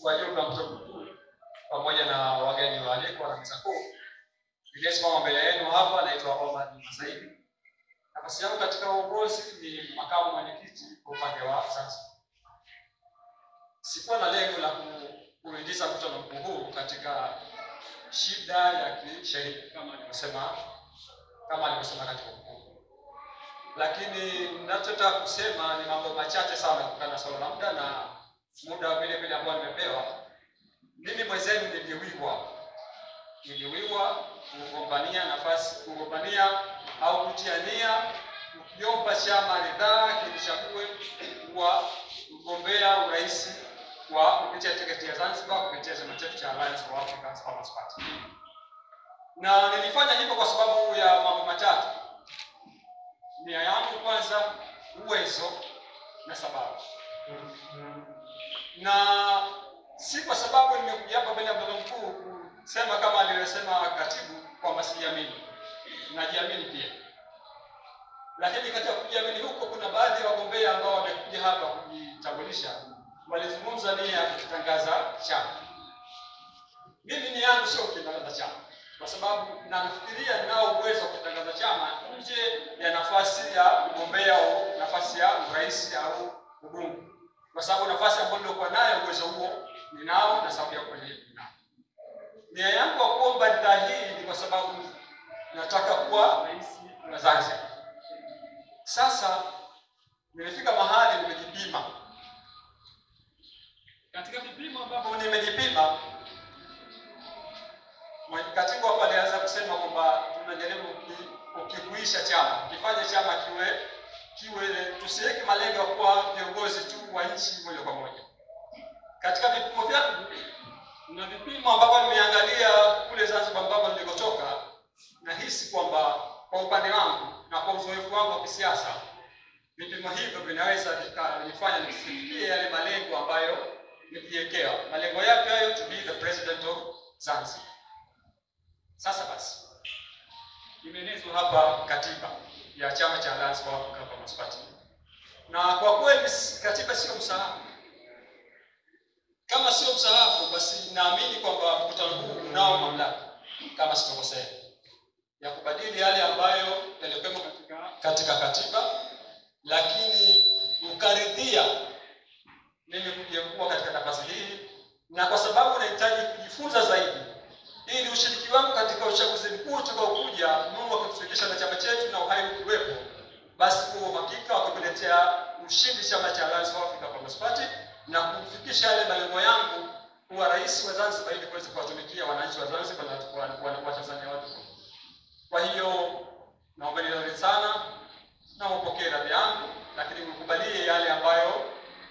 wajumbe wa mkutano mkuu pamoja na wageni waalikwa na meza kuu. Niliyesimama mbele yenu hapa naitwa Omar Masaidi. Nafasi yangu katika uongozi ni makamu mwenyekiti kwa upande wa Zanzibar. Sikuwa na lengo la kuingiza mkutano mkuu huu katika shida ya kisheria kama alivyosema katibu mkuu. Lakini ninachotaka kusema ni mambo machache sana kutokana na swala la muda na muda vile vile ambao nimepewa. Mimi mwenzenu niliwiwa kugombania au kutiania kukiomba chama ridhaa kinichague kuwa mgombea urais kwa kupitia tiketi ya Zanzibar kupitia chama chetu cha Alliance for African Farmers Party. Na nilifanya hivyo kwa sababu ya mambo matatu. Nia yangu kwanza, uwezo na sababu. Na si kwa sababu nimekuja hapa mbele ya mkutano mkuu kusema kama alivyosema katibu kwamba sijiamini. Najiamini pia. Lakini katika kujiamini huko kuna baadhi ya wagombea ambao wamekuja hapa kujitambulisha walizungumza nia ya kutangaza chama. Mimi nia yangu sio kutangaza chama, kwa sababu nafikiria ninao uwezo wa kutangaza chama nje ya nafasi ya kugombea au nafasi ya urais au ubunge. Kwa sababu nafasi ambayo nilikuwa nayo uwezo huo ninao na sababu ya kweli ninao. Nia yangu ya kuomba ridhaa hii ni kwa sababu nataka kuwa rais wa Zanzibar. Sasa nimefika mahali nimejipima. Katika vipimo ambapo nimejipima, katibu hapa alianza kusema kwamba tunajaribu kukihuisha chama, kifanye chama kiwe tusiweke malengo ya kuwa viongozi tu wa nchi moja kwa moja. Katika vipimo vyangu na vipimo ambavyo nimeangalia kule Zanzibar ambapo nilikotoka, nahisi kwamba kwa upande wangu na kwa uzoefu wangu wa kisiasa, vipimo hivyo vinaweza vikanifanya nifikie yale malengo ambayo nijiwekea. Malengo yapi hayo? To be the president of Zanzibar. Sasa basi, imeelezwa hapa katiba ya chama cha Alliance for African Farmers Party. Na kwa kweli katiba sio msahafu. Kama sio msahafu, basi naamini kwamba mkutano huu unao mamlaka, kama sitokosea, ya kubadili yale ambayo yalikuwa katika katiba, lakini ukaridhia mimi kuwa katika nafasi hii, na kwa sababu nahitaji kujifunza zaidi ili ushiriki wangu katika uchaguzi mkuu utakaokuja Mungu akitufikisha na chama chetu na uhai ukiwepo, basi kwa hakika wakuletea ushindi chama cha Alliance for African Farmers Party na kufikisha yale malengo yangu kuwa rais wa Zanzibar ili kuweza kuwatumikia wananchi wa Zanzibar na kwa Tanzania wote. Kwa hiyo naomba nielewe sana na mpokee radhi yangu, lakini mkubalie yale ambayo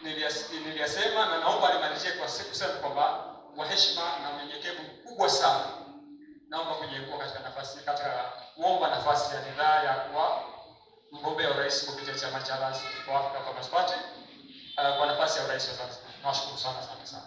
niliyasema, na naomba nimalizie kwa kusema kwamba kwa heshima na unyenyekevu mkubwa sana naomba kujiweka katika kuomba nafasi ya ridhaa ya kuwa mgombea urais kupitia chama cha Alliance for African Farmers Party kwa nafasi ya urais wa Zanzibar. Nawashukuru sana.